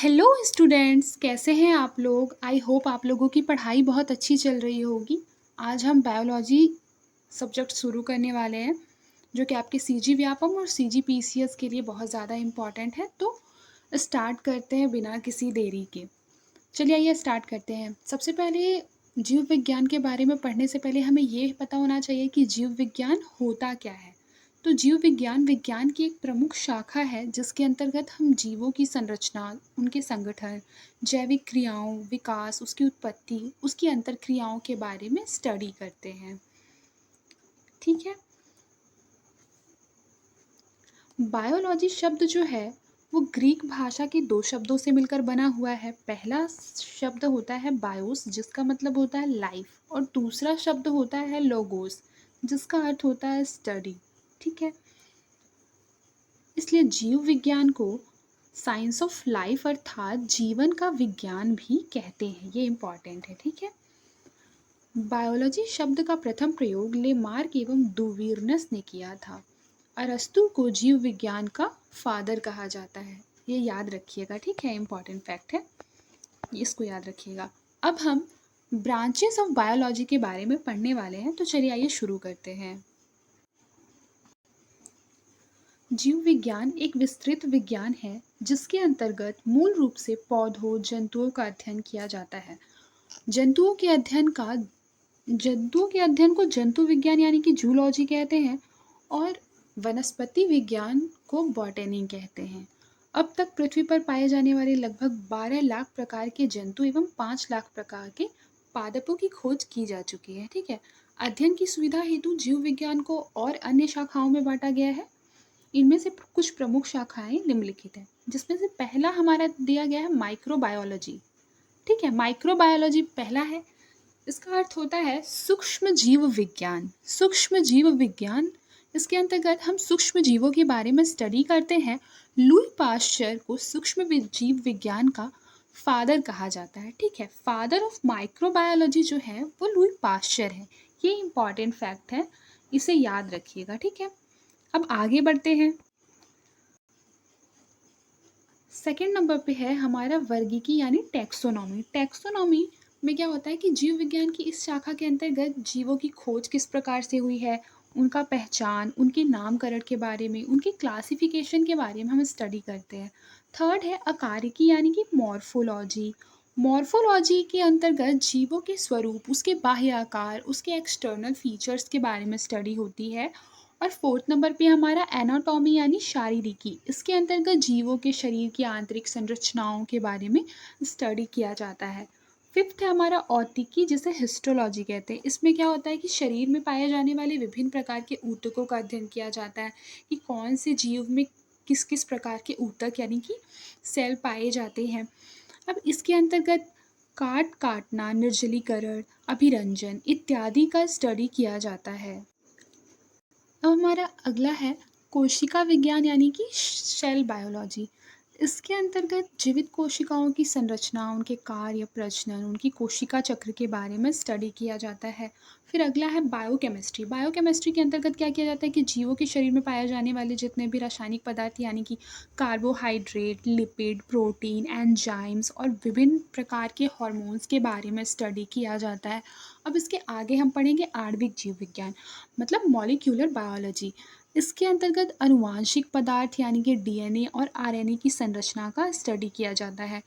Hello students, कैसे हैं आप लोग? आई होप आप लोगों की पढ़ाई बहुत अच्छी चल रही होगी। आज हम बायोलॉजी सब्जेक्ट शुरू करने वाले हैं, जो कि आपके सीजी व्यापम और सीजी पीसीएस के लिए बहुत ज़्यादा इम्पॉर्टेंट है। तो स्टार्ट करते हैं बिना किसी देरी के। चलिए आइए स्टार्ट करते हैं। सबसे पहले जीव विज्ञान के बारे में पढ़ने से पहले हमें ये पता होना चाहिए कि जीव विज्ञान होता क्या है। तो जीव विज्ञान विज्ञान की एक प्रमुख शाखा है जिसके अंतर्गत हम जीवों की संरचना, उनके संगठन, जैविक क्रियाओं, विकास, उसकी उत्पत्ति, उसकी अंतरक्रियाओं के बारे में स्टडी करते हैं। ठीक है। बायोलॉजी शब्द जो है वो ग्रीक भाषा के दो शब्दों से मिलकर बना हुआ है। पहला शब्द होता है बायोस, जिसका मतलब होता है लाइफ, और दूसरा शब्द होता है लोगोस, जिसका अर्थ होता है स्टडी। ठीक है। इसलिए जीव विज्ञान को साइंस ऑफ लाइफ अर्थात जीवन का विज्ञान भी कहते हैं। ये इम्पॉर्टेंट है। ठीक है। बायोलॉजी शब्द का प्रथम प्रयोग लेमार्क एवं डुवीरनस ने किया था। अरस्तु को जीव विज्ञान का फादर कहा जाता है। ये याद रखिएगा। ठीक है, इम्पॉर्टेंट फैक्ट है, इसको याद रखिएगा। अब हम ब्रांचेस ऑफ बायोलॉजी के बारे में पढ़ने वाले हैं, तो चलिए आइए शुरू करते हैं। जीव विज्ञान एक विस्तृत विज्ञान है जिसके अंतर्गत मूल रूप से पौधों, जंतुओं का अध्ययन किया जाता है। जंतुओं के अध्ययन का जंतुओं के अध्ययन को जंतु विज्ञान यानी कि जूलॉजी कहते हैं, और वनस्पति विज्ञान को बॉटनी कहते हैं। अब तक पृथ्वी पर पाए जाने वाले लगभग 12 लाख प्रकार के जंतु एवं 5 लाख प्रकार के पादपों की खोज की जा चुकी है। ठीक है। अध्ययन की सुविधा हेतु जीव विज्ञान को और अन्य शाखाओं में बांटा गया है। इनमें से कुछ प्रमुख शाखाएं निम्नलिखित हैं, जिसमें से पहला हमारा दिया गया है माइक्रोबायोलॉजी। ठीक है, माइक्रोबायोलॉजी पहला है। इसका अर्थ होता है सूक्ष्म जीव विज्ञान। सूक्ष्म जीव विज्ञान, इसके अंतर्गत हम सूक्ष्म जीवों के बारे में स्टडी करते हैं। लुई पाश्चर को सूक्ष्म जीव विज्ञान का फादर कहा जाता है। ठीक है, फादर ऑफ माइक्रोबायोलॉजी जो है वो लुई पाश्चर है। ये इंपॉर्टेंट फैक्ट है, इसे याद रखिएगा। ठीक है। अब आगे बढ़ते हैं। सेकंड नंबर पे है हमारा वर्गीकी यानी टैक्सोनॉमी। टैक्सोनॉमी में क्या होता है कि जीव विज्ञान की इस शाखा के अंतर्गत जीवों की खोज किस प्रकार से हुई है, उनका पहचान, उनके नामकरण के बारे में, उनके क्लासिफिकेशन के बारे में हम स्टडी करते हैं। थर्ड है अकारिकी यानी कि मॉर्फोलॉजी। मॉर्फोलॉजी के अंतर्गत जीवों के स्वरूप, उसके बाह्य आकार, उसके एक्सटर्नल फीचर्स के बारे में स्टडी होती है। और फोर्थ नंबर पे हमारा एनाटॉमी यानी शारीरिकी। इसके अंतर्गत जीवों के शरीर की आंतरिक संरचनाओं के बारे में स्टडी किया जाता है। फिफ्थ है हमारा औतिकी, जिसे हिस्टोलॉजी कहते हैं। इसमें क्या होता है कि शरीर में पाए जाने वाले विभिन्न प्रकार के ऊतकों का अध्ययन किया जाता है कि कौन से जीव में किस किस प्रकार के ऊतक यानी कि सेल पाए जाते हैं। अब इसके अंतर्गत काटना, निर्जलीकरण, अभिरंजन इत्यादि का स्टडी किया जाता है। अब हमारा अगला है कोशिका विज्ञान यानी कि सेल बायोलॉजी। इसके अंतर्गत जीवित कोशिकाओं की संरचना, उनके कार्य, प्रजनन, उनकी कोशिका चक्र के बारे में स्टडी किया जाता है। फिर अगला है बायोकेमिस्ट्री। बायोकेमिस्ट्री के अंतर्गत क्या किया जाता है कि जीवों के शरीर में पाए जाने वाले जितने भी रासायनिक पदार्थ यानी कि कार्बोहाइड्रेट, लिपिड, प्रोटीन, एंजाइम्स और विभिन्न प्रकार के हार्मोन्स के बारे में स्टडी किया जाता है। अब इसके आगे हम पढ़ेंगे आणविक जीव विज्ञान, मतलब मॉलिक्यूलर बायोलॉजी। इसके अंतर्गत अनुवांशिक पदार्थ यानी कि डीएनए और आरएनए की संरचना का स्टडी किया जाता है।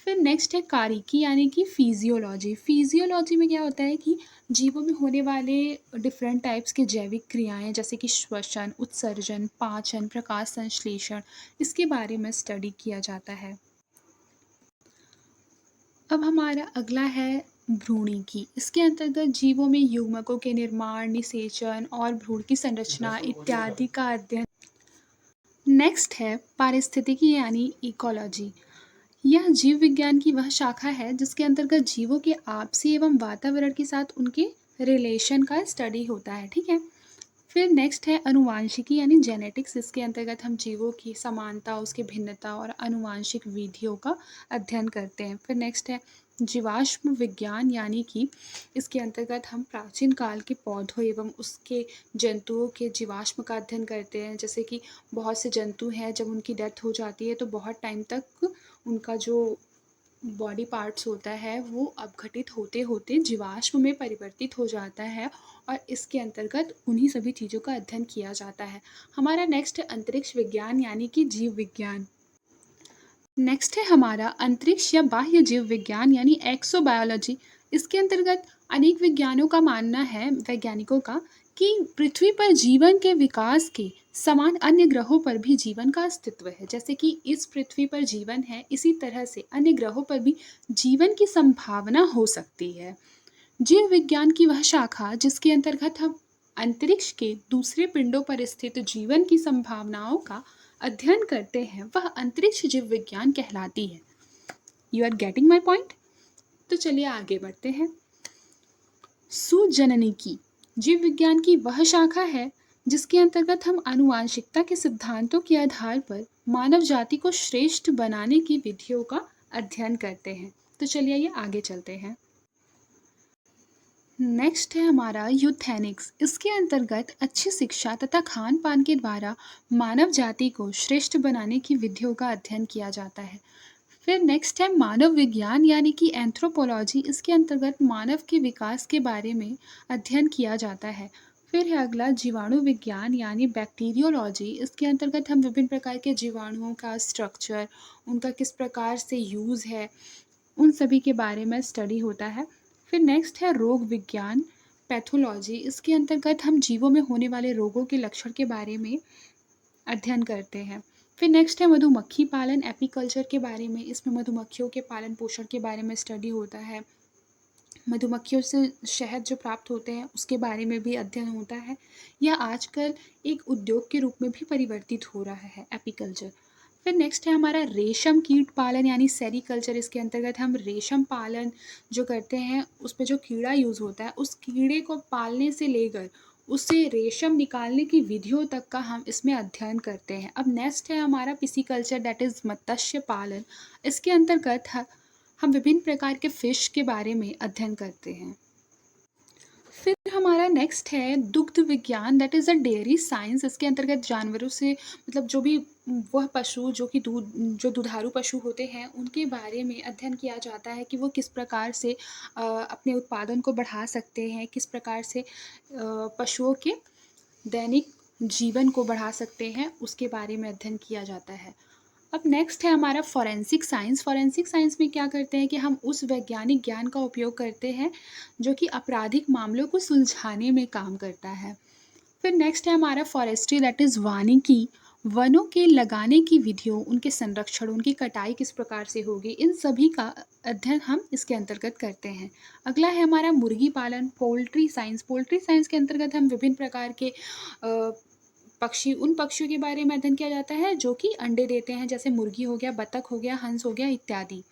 फिर नेक्स्ट है कारिकी यानी कि फिजियोलॉजी। फिजियोलॉजी में क्या होता है कि जीवों में होने वाले डिफरेंट टाइप्स के जैविक क्रियाएं जैसे कि श्वसन, उत्सर्जन, पाचन, प्रकाश संश्लेषण, इसके बारे में स्टडी किया जाता है। अब हमारा अगला है भ्रूणिकी। इसके अंतर्गत जीवों में युग्मकों के निर्माण, निषेचन और भ्रूण की संरचना इत्यादि का अध्ययन। नेक्स्ट है पारिस्थितिकी यानी इकोलॉजी। यह जीव विज्ञान की वह शाखा है जिसके अंतर्गत जीवों के आपसी एवं वातावरण के साथ उनके रिलेशन का स्टडी होता है। ठीक है। फिर नेक्स्ट है अनुवांशिकी यानी जेनेटिक्स। इसके अंतर्गत हम जीवों की समानता, उसकी भिन्नता और अनुवांशिक विधियों का अध्ययन करते हैं। फिर नेक्स्ट है जीवाश्म विज्ञान यानी कि इसके अंतर्गत हम प्राचीन काल के पौधों एवं उसके जंतुओं के जीवाश्म का अध्ययन करते हैं। जैसे कि बहुत से जंतु हैं, जब उनकी डेथ हो जाती है तो बहुत टाइम तक उनका जो बॉडी पार्ट्स होता है वो अपघटित होते-होते जीवाश्म में परिवर्तित हो जाता है और इसके अंतर्गत उन्हीं सभी चीज़ों का अध्ययन किया जाता है। हमारा नेक्स्ट है अंतरिक्ष विज्ञान यानी कि जीव विज्ञान। नेक्स्ट है हमारा अंतरिक्ष या बाह्य जीव विज्ञान यानी एक्सोबायोलॉजी। इसके अंतर्गत अनेक विज्ञानों का मानना है, वैज्ञानिकों का, कि पृथ्वी पर जीवन के विकास के समान अन्य ग्रहों पर भी जीवन का अस्तित्व है। जैसे कि इस पृथ्वी पर जीवन है, इसी तरह से अन्य ग्रहों पर भी जीवन की संभावना हो सकती है। जीव विज्ञान की वह शाखा जिसके अंतर्गत हम अंतरिक्ष के दूसरे पिंडों पर स्थित जीवन की संभावनाओं का अध्ययन करते हैं, वह अंतरिक्ष जीव विज्ञान कहलाती है। You are getting my point? तो चलिए आगे बढ़ते हैं। सुजननिकी जीव विज्ञान की वह शाखा है जिसके अंतर्गत हम आनुवांशिकता के सिद्धांतों के आधार पर मानव जाति को श्रेष्ठ बनाने की विधियों का अध्ययन करते हैं। तो चलिए ये आगे चलते हैं। नेक्स्ट है हमारा यूथेनिक्स। इसके अंतर्गत अच्छी शिक्षा तथा खान पान के द्वारा मानव जाति को श्रेष्ठ बनाने की विधियों का अध्ययन किया जाता है। फिर नेक्स्ट है मानव विज्ञान यानी कि एंथ्रोपोलॉजी। इसके अंतर्गत मानव के विकास के बारे में अध्ययन किया जाता है। फिर है अगला जीवाणु विज्ञान यानी बैक्टीरियोलॉजी। इसके अंतर्गत हम विभिन्न प्रकार के जीवाणुओं का स्ट्रक्चर, उनका किस प्रकार से यूज़ है, उन सभी के बारे में स्टडी होता है। फिर नेक्स्ट है रोग विज्ञान, पैथोलॉजी। इसके अंतर्गत हम जीवों में होने वाले रोगों के लक्षण के बारे में अध्ययन करते हैं। फिर नेक्स्ट है मधुमक्खी पालन, एपीकल्चर के बारे में। इसमें मधुमक्खियों के पालन पोषण के बारे में स्टडी होता है। मधुमक्खियों से शहद जो प्राप्त होते हैं उसके बारे में भी अध्ययन होता है। यह आजकल एक उद्योग के रूप में भी परिवर्तित हो रहा है, एपीकल्चर। फिर नेक्स्ट है हमारा रेशम कीट पालन यानी सेरीकल्चर। इसके अंतर्गत हम रेशम पालन जो करते हैं, उसमें जो कीड़ा यूज़ होता है, उस कीड़े को पालने से लेकर उससे रेशम निकालने की विधियों तक का हम इसमें अध्ययन करते हैं। अब नेक्स्ट है हमारा पिसीकल्चर, दैट इज़ मत्स्य पालन। इसके अंतर्गत हम विभिन्न प्रकार के फ़िश के बारे में अध्ययन करते हैं। फिर हमारा नेक्स्ट है दुग्ध विज्ञान, that is a dairy science. इसके अंतर्गत जानवरों से मतलब जो भी वह पशु जो कि जो दुधारू पशु होते हैं उनके बारे में अध्ययन किया जाता है कि वो किस प्रकार से अपने उत्पादन को बढ़ा सकते हैं, किस प्रकार से पशुओं के दैनिक जीवन को बढ़ा सकते हैं, उसके बारे में अध्ययन किया जाता है। अब नेक्स्ट है हमारा फॉरेंसिक साइंस। फॉरेंसिक साइंस में क्या करते हैं कि हम उस वैज्ञानिक ज्ञान का उपयोग करते हैं जो कि आपराधिक मामलों को सुलझाने में काम करता है। फिर नेक्स्ट है हमारा फॉरेस्ट्री, दैट इज़ वानिकी। वनों के लगाने की विधियों, उनके संरक्षण, उनकी कटाई किस प्रकार से होगी, इन सभी का अध्ययन हम इसके अंतर्गत करते हैं। अगला है हमारा मुर्गी पालन, पोल्ट्री साइंस। पोल्ट्री साइंस के अंतर्गत हम विभिन्न प्रकार के पक्षी, उन पक्षियों के बारे में अध्ययन किया जाता है जो कि अंडे देते हैं, जैसे मुर्गी हो गया, बतख हो गया, हंस हो गया इत्यादि।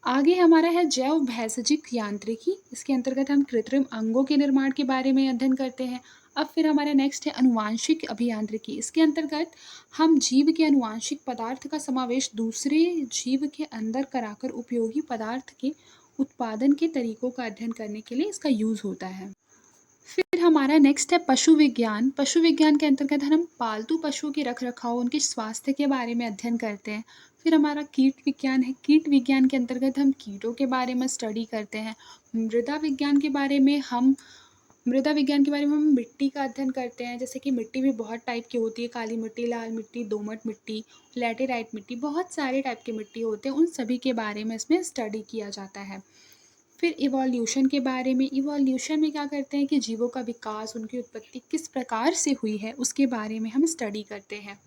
आगे हमारा है जैव भैषजिक यांत्रिकी। इसके अंतर्गत हम कृत्रिम अंगों के निर्माण के बारे में अध्ययन करते हैं। अब फिर हमारा नेक्स्ट है अनुवांशिक अभियांत्रिकी। इसके अंतर्गत हम जीव के अनुवांशिक पदार्थ का समावेश दूसरे जीव के अंदर कराकर उपयोगी पदार्थ के उत्पादन के तरीकों का अध्ययन करने के लिए इसका यूज़ होता है। फिर हमारा नेक्स्ट है पशु विज्ञान। पशु विज्ञान के अंतर्गत हम पालतू पशुओं के रखरखाव, उनके स्वास्थ्य के बारे में अध्ययन करते हैं। फिर हमारा कीट विज्ञान है। कीट विज्ञान के अंतर्गत हम कीटों के बारे में स्टडी करते हैं। मृदा विज्ञान के बारे में हम मिट्टी का अध्ययन करते हैं। जैसे कि मिट्टी भी बहुत टाइप की होती है, काली मिट्टी, लाल मिट्टी, दोमट मिट्टी, लैटेराइट मिट्टी, बहुत सारे टाइप के मिट्टी होते हैं। उन सभी के बारे में इसमें स्टडी किया जाता है। फिर इवोल्यूशन के बारे में, इवोल्यूशन में क्या करते हैं कि जीवों का विकास, उनकी उत्पत्ति किस प्रकार से हुई है, उसके बारे में हम स्टडी करते हैं।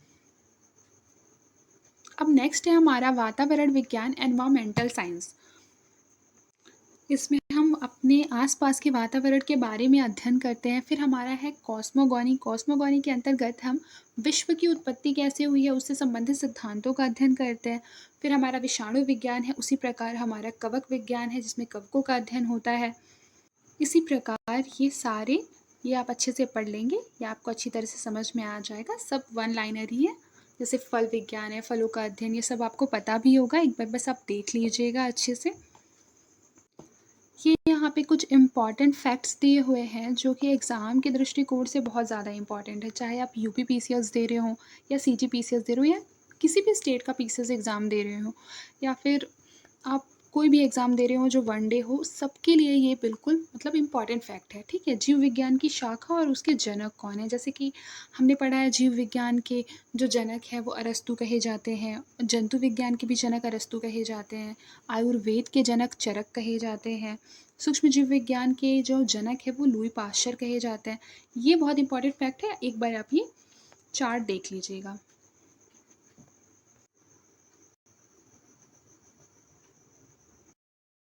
अब नेक्स्ट है हमारा वातावरण विज्ञान, एनवायरमेंटल साइंस। इसमें हम अपने आसपास के वातावरण के बारे में अध्ययन करते हैं। फिर हमारा है कॉस्मोगॉनी। कॉस्मोगॉनी के अंतर्गत हम विश्व की उत्पत्ति कैसे हुई है उससे संबंधित सिद्धांतों का अध्ययन करते हैं। फिर हमारा विषाणु विज्ञान है। उसी प्रकार हमारा कवक विज्ञान है जिसमें कवकों का अध्ययन होता है। इसी प्रकार ये आप अच्छे से पढ़ लेंगे, ये आपको अच्छी तरह से समझ में आ जाएगा। सब वन लाइनर ही है। जैसे फल विज्ञान है, फलों का अध्ययन, ये सब आपको पता भी होगा। एक बार बस आप देख लीजिएगा अच्छे से। ये यहाँ पे कुछ इम्पॉर्टेंट फैक्ट्स दिए हुए हैं जो कि एग्ज़ाम के दृष्टिकोण से बहुत ज़्यादा इम्पॉर्टेंट है। चाहे आप यूपी पीसीएस दे रहे हो या सीजी पीसीएस दे रहे हो या किसी भी स्टेट का पीसीएस एग्ज़ाम दे रहे हो या फिर आप कोई भी एग्ज़ाम दे रहे हो जो वन डे हो, सबके लिए ये बिल्कुल मतलब इम्पॉर्टेंट फैक्ट है, ठीक है? जीव विज्ञान की शाखा और उसके जनक कौन हैं? जैसे कि हमने पढ़ा है जीव विज्ञान के जो जनक हैं वो अरस्तू कहे जाते हैं, जंतु विज्ञान के भी जनक अरस्तू कहे जाते हैं, आयुर्वेद के जनक चरक कहे जाते हैं, सूक्ष्म जीव विज्ञान के जो जनक है वो लुई पाश्चर कहे जाते हैं। ये बहुत इम्पोर्टेंट फैक्ट है, एक बार आप ये चार्ट देख लीजिएगा।